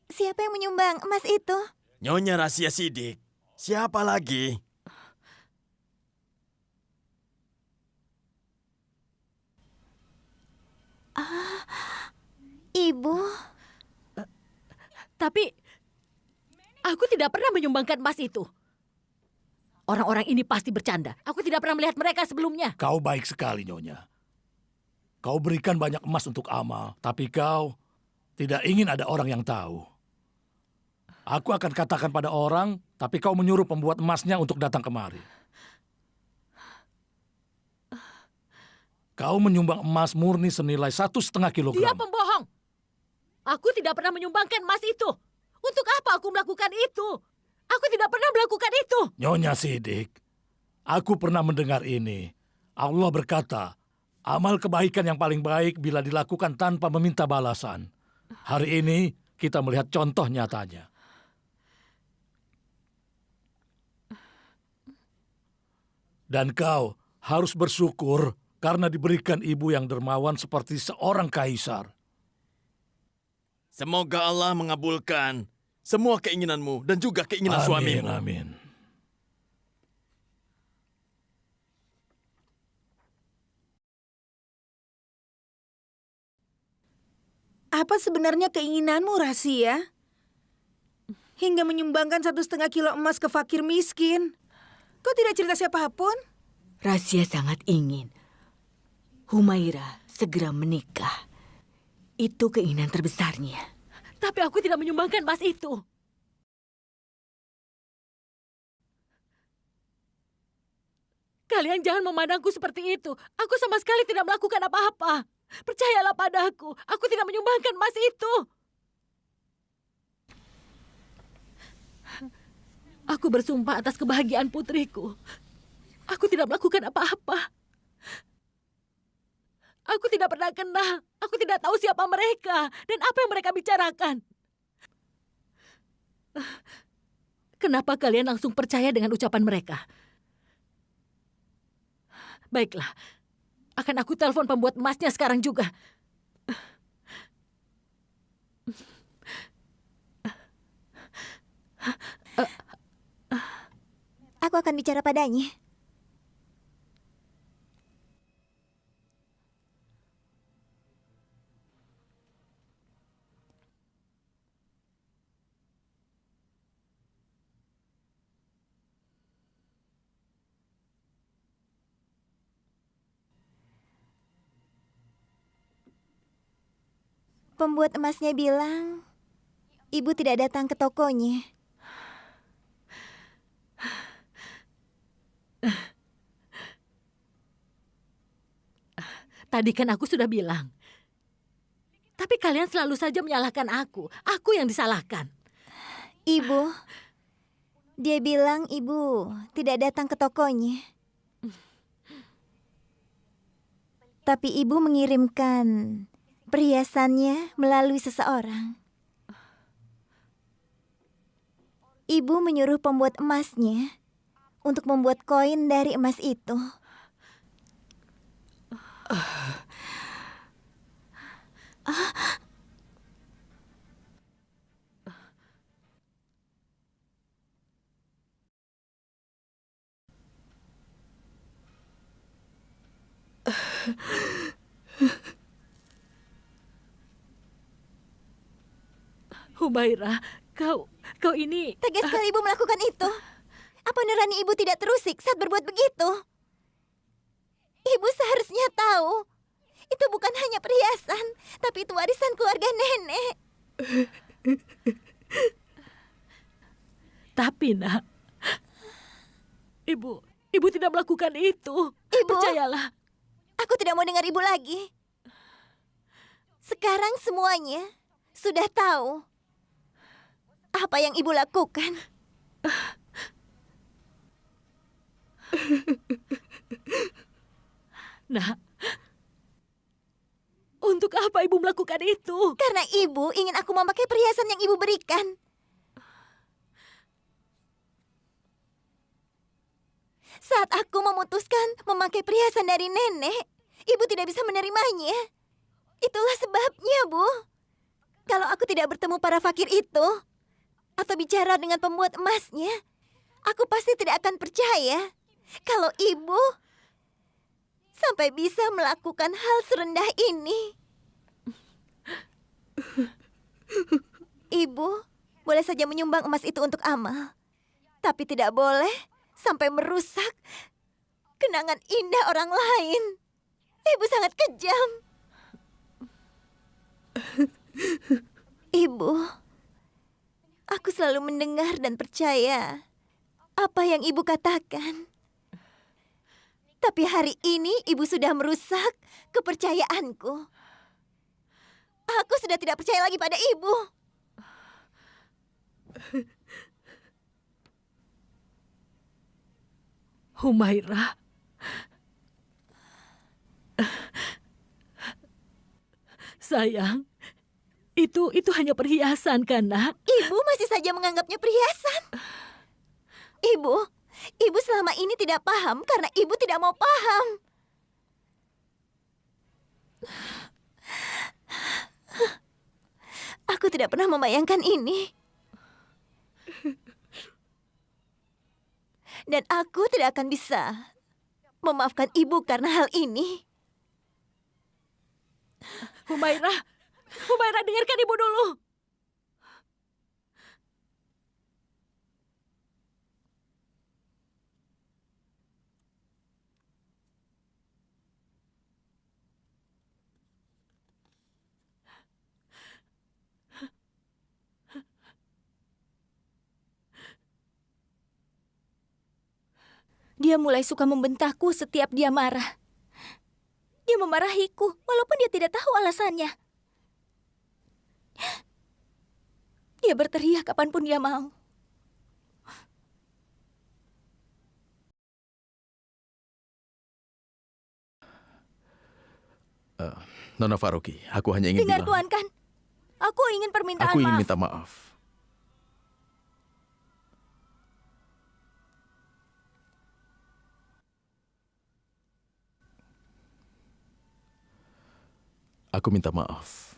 Siapa yang menyumbang emas itu? Nyonya Rahasia Sidik. Siapa lagi? Ibu. Tapi aku tidak pernah menyumbangkan emas itu. Orang-orang ini pasti bercanda. Aku tidak pernah melihat mereka sebelumnya. Kau baik sekali, Nyonya. Kau berikan banyak emas untuk Amal, tapi kau tidak ingin ada orang yang tahu. Aku akan katakan pada orang, tapi kau menyuruh pembuat emasnya untuk datang kemari. Kau menyumbang emas murni senilai 1,5 kilogram. Dia pembohong. Aku tidak pernah menyumbangkan emas itu. Untuk apa aku melakukan itu? Aku tidak pernah melakukan itu. Nyonya Sidik, aku pernah mendengar ini. Allah berkata, amal kebaikan yang paling baik bila dilakukan tanpa meminta balasan. Hari ini kita melihat contoh nyatanya. Dan kau harus bersyukur karena diberikan ibu yang dermawan seperti seorang kaisar. Semoga Allah mengabulkan semua keinginanmu dan juga keinginan suamimu. Amin. Apa sebenarnya keinginanmu, Rahasia? Hingga menyumbangkan 1,5 kilo emas ke fakir miskin. Kau tidak cerita siapapun? Rahasia sangat ingin Humaira segera menikah. Itu keinginan terbesarnya. Tapi aku tidak menyumbangkan emas itu. Kalian jangan memandangku seperti itu. Aku sama sekali tidak melakukan apa-apa. Percayalah padaku. Aku tidak menyumbangkan emas itu. Aku bersumpah atas kebahagiaan putriku. Aku tidak melakukan apa-apa. Aku tidak pernah kenal. Aku tidak tahu siapa mereka dan apa yang mereka bicarakan. Kenapa kalian langsung percaya dengan ucapan mereka? Baiklah, akan aku telepon pembuat emasnya sekarang juga. Aku akan bicara padanya. Pembuat emasnya bilang, ibu tidak datang ke tokonya. Tadi kan aku sudah bilang. Tapi kalian selalu saja menyalahkan aku. Aku yang disalahkan. Ibu, dia bilang ibu tidak datang ke tokonya. Tapi ibu mengirimkan perhiasannya melalui seseorang. Ibu menyuruh pembuat emasnya untuk membuat koin dari emas itu. Humaira, kau ini... Tegas sekali ibu melakukan itu. Apa nurani ibu tidak terusik saat berbuat begitu? Ibu seharusnya tahu. Itu bukan hanya perhiasan, tapi itu warisan keluarga nenek. Tapi nak, ibu tidak melakukan itu. Ibu. Percayalah. Aku tidak mau dengar ibu lagi. Sekarang semuanya sudah tahu apa yang ibu lakukan. Nak, untuk apa ibu melakukan itu? Karena ibu ingin aku memakai perhiasan yang ibu berikan. Saat aku memutuskan memakai perhiasan dari nenek, ibu tidak bisa menerimanya. Itulah sebabnya, Bu. Kalau aku tidak bertemu para fakir itu, atau bicara dengan pembuat emasnya, aku pasti tidak akan percaya kalau ibu sampai bisa melakukan hal serendah ini. Ibu boleh saja menyumbang emas itu untuk amal, tapi tidak boleh sampai merusak kenangan indah orang lain. Ibu sangat kejam. Ibu, aku selalu mendengar dan percaya apa yang ibu katakan. Tapi hari ini ibu sudah merusak kepercayaanku. Aku sudah tidak percaya lagi pada ibu. Humaira. Sayang, itu hanya perhiasan kan, Nak? Ibu masih saja menganggapnya perhiasan. Ibu selama ini tidak paham karena ibu tidak mau paham. Aku tidak pernah membayangkan ini. Dan aku tidak akan bisa memaafkan ibu karena hal ini. Humaira, dengarkan ibu dulu. Dia mulai suka membentakku setiap dia marah. Dia memarahiku walaupun dia tidak tahu alasannya. Dia berteriak kapanpun dia mau. Nona Faroki, aku hanya ingin Dengar bilang. Tuan Kan, aku ingin permintaan Aku ingin maaf. minta maaf. Aku minta maaf.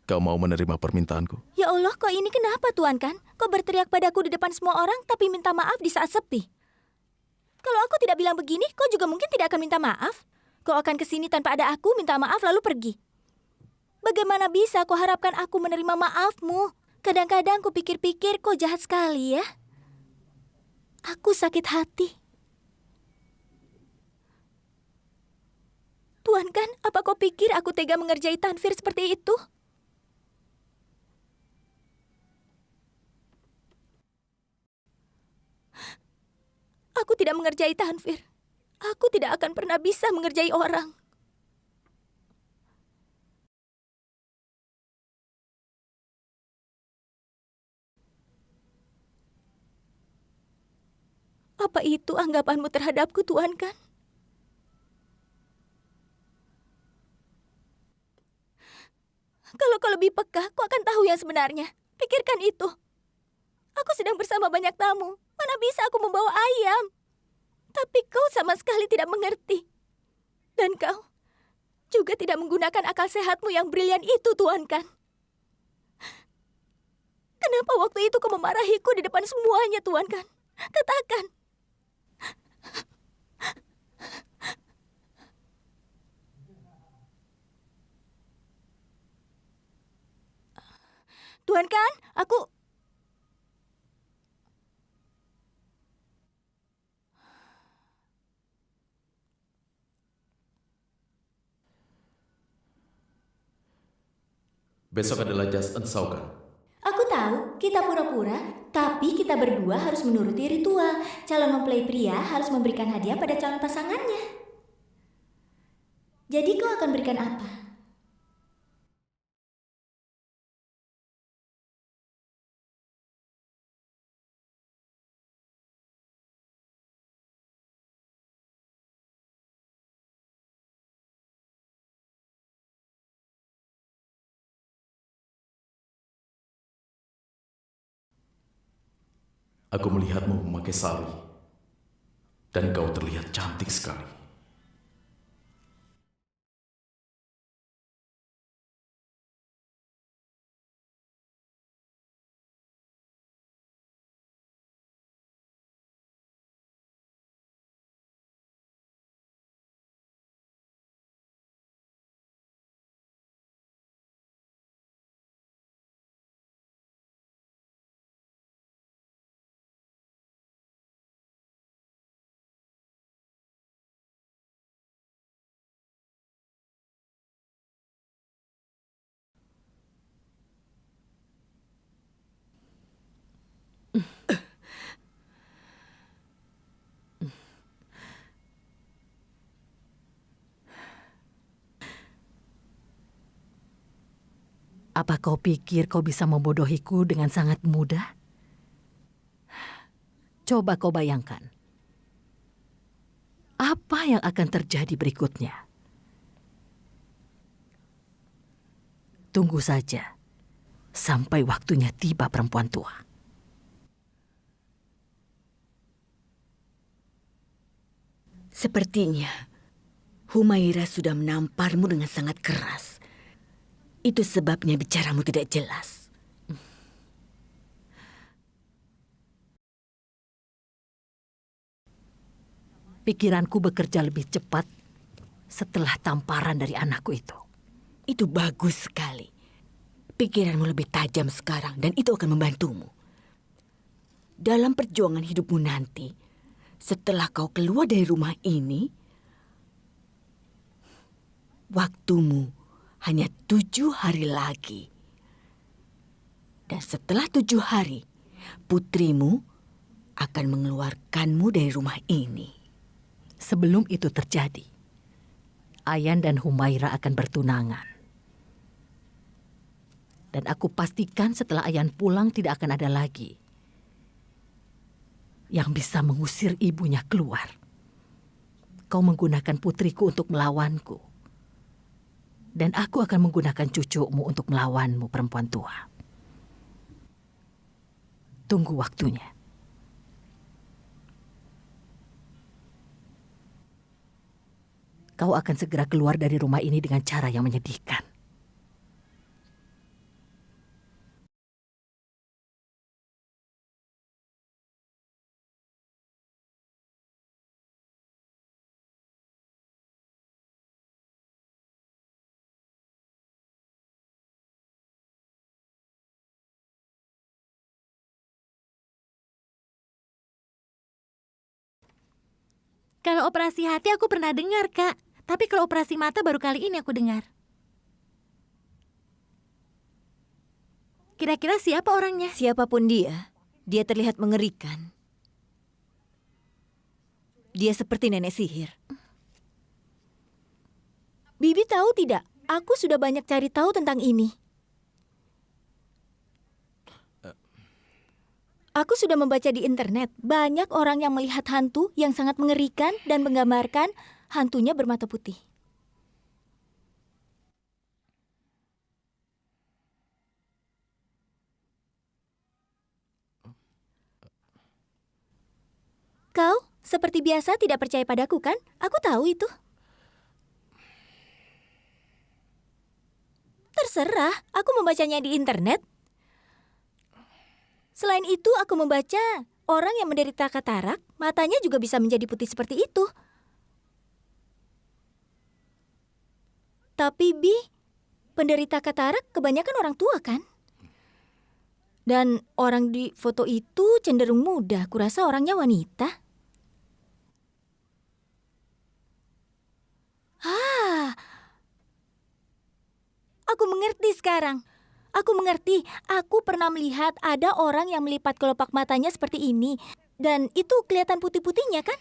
Kau mau menerima permintaanku? Ya Allah, kau ini kenapa Tuan Kan? Kau berteriak padaku di depan semua orang tapi minta maaf di saat sepi. Kalau aku tidak bilang begini, kau juga mungkin tidak akan minta maaf. Kau akan ke sini tanpa ada aku, minta maaf lalu pergi. Bagaimana bisa kau harapkan aku menerima maafmu? Kadang-kadang ku pikir-pikir kau jahat sekali ya. Aku sakit hati. Tuan Kan, apa kau pikir aku tega mengerjai Tanfir seperti itu? Aku tidak mengerjai Tanfir. Aku tidak akan pernah bisa mengerjai orang. Apa itu anggapanmu terhadapku, Tuan Kan? Kalau kau lebih peka, kau akan tahu yang sebenarnya. Pikirkan itu. Aku sedang bersama banyak tamu. Mana bisa aku membawa ayam? Tapi kau sama sekali tidak mengerti. Dan kau juga tidak menggunakan akal sehatmu yang brilian itu, Tuan Kan. Kenapa waktu itu kau memarahiku di depan semuanya, Tuan Kan? Katakan. Tuan Kan, aku... Besok adalah Jas Saukan. Aku tahu, kita pura-pura, tapi kita berdua harus menuruti ritual. Calon mempelai pria harus memberikan hadiah pada calon pasangannya. Jadi kau akan berikan apa? Aku melihatmu memakai sari. Dan kau terlihat cantik sekali. Apa kau pikir kau bisa membodohiku dengan sangat mudah? Coba kau bayangkan. Apa yang akan terjadi berikutnya? Tunggu saja sampai waktunya tiba, perempuan tua. Sepertinya Humaira sudah menamparmu dengan sangat keras. Itu sebabnya bicaramu tidak jelas. Pikiranku bekerja lebih cepat setelah tamparan dari anakku itu. Itu bagus sekali. Pikiranmu lebih tajam sekarang dan itu akan membantumu. Dalam perjuangan hidupmu nanti, setelah kau keluar dari rumah ini, waktumu hanya 7 hari lagi. Dan setelah 7 hari, putrimu akan mengeluarkanmu dari rumah ini. Sebelum itu terjadi, Ayan dan Humaira akan bertunangan. Dan aku pastikan setelah Ayan pulang tidak akan ada lagi yang bisa mengusir ibunya keluar. Kau menggunakan putriku untuk melawanku. Dan aku akan menggunakan cucumu untuk melawanmu, perempuan tua. Tunggu waktunya. Kau akan segera keluar dari rumah ini dengan cara yang menyedihkan. Kalau operasi hati aku pernah dengar, Kak. Tapi kalau operasi mata baru kali ini aku dengar. Kira-kira siapa orangnya? Siapapun dia terlihat mengerikan. Dia seperti nenek sihir. Bibi tahu tidak? Aku sudah banyak cari tahu tentang ini. Aku sudah membaca di internet, banyak orang yang melihat hantu yang sangat mengerikan dan menggambarkan hantunya bermata putih. Kau, seperti biasa tidak percaya padaku kan? Aku tahu itu. Terserah, aku membacanya di internet. Selain itu, aku membaca orang yang menderita katarak, matanya juga bisa menjadi putih seperti itu. Tapi Bi, penderita katarak kebanyakan orang tua kan? Dan orang di foto itu cenderung muda, kurasa orangnya wanita. Aku mengerti sekarang. Aku mengerti, aku pernah melihat ada orang yang melipat kelopak matanya seperti ini. Dan itu kelihatan putih-putihnya kan?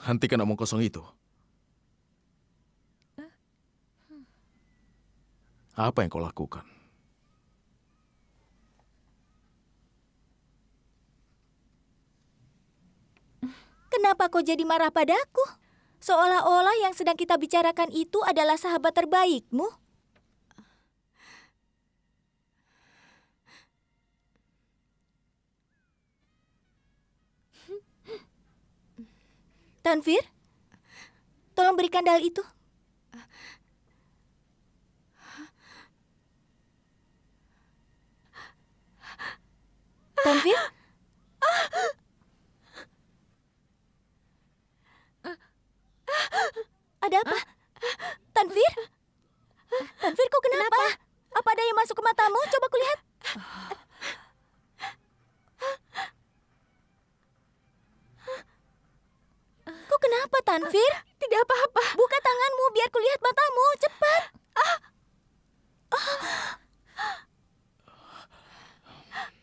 Hentikan omong kosong itu. Apa yang kau lakukan? Kenapa kau jadi marah padaku? Seolah-olah yang sedang kita bicarakan itu adalah sahabat terbaikmu. Tanvir, tolong berikan dal itu. Tanvir? Tanvir, Tidak apa-apa. buka tanganmu biar kulihat matamu. Cepat.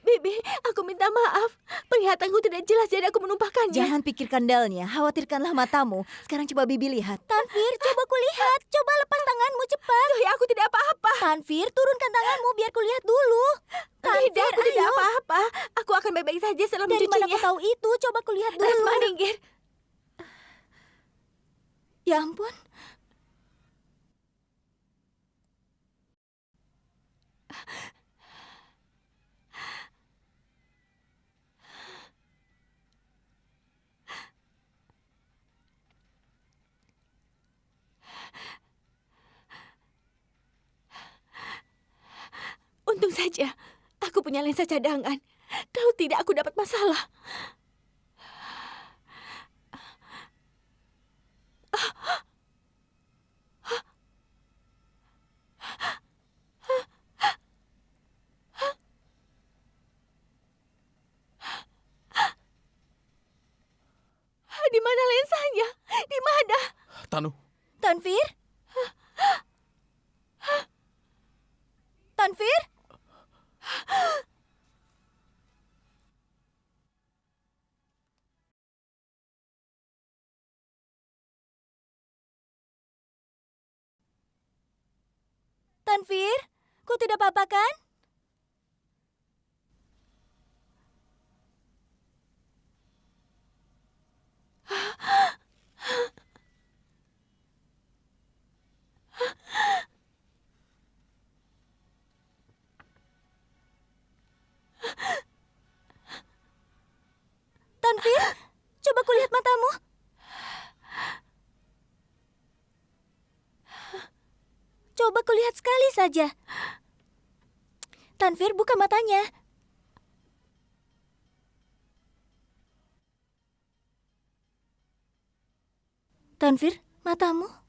Bibi, aku minta maaf. Penglihatanku tidak jelas jadi aku menumpahkannya. Jangan pikirkan dalnya, khawatirkanlah matamu. Sekarang coba Bibi lihat. Tanvir, coba kulihat. Coba lepas tanganmu cepat. Zoya, aku tidak apa-apa. Tanvir, turunkan tanganmu biar kulihat dulu. Tidak, aku tidak ayo. apa-apa. Aku akan baik-baik saja setelah Dari mana mencucinya. kau tahu itu? Coba kulihat dulu. Rasma, minggir. Ya ampun. Untung saja aku punya lensa cadangan. Kalau tidak, aku dapat masalah. Di mana lensanya? Di mana? Tanu, Tanvir? Tanvir? Tanvir, kau tidak apa-apa kan? Tanvir, coba kulihat matamu. Coba kulihat sekali saja. Tanvir, buka matanya. Tanvir, matamu.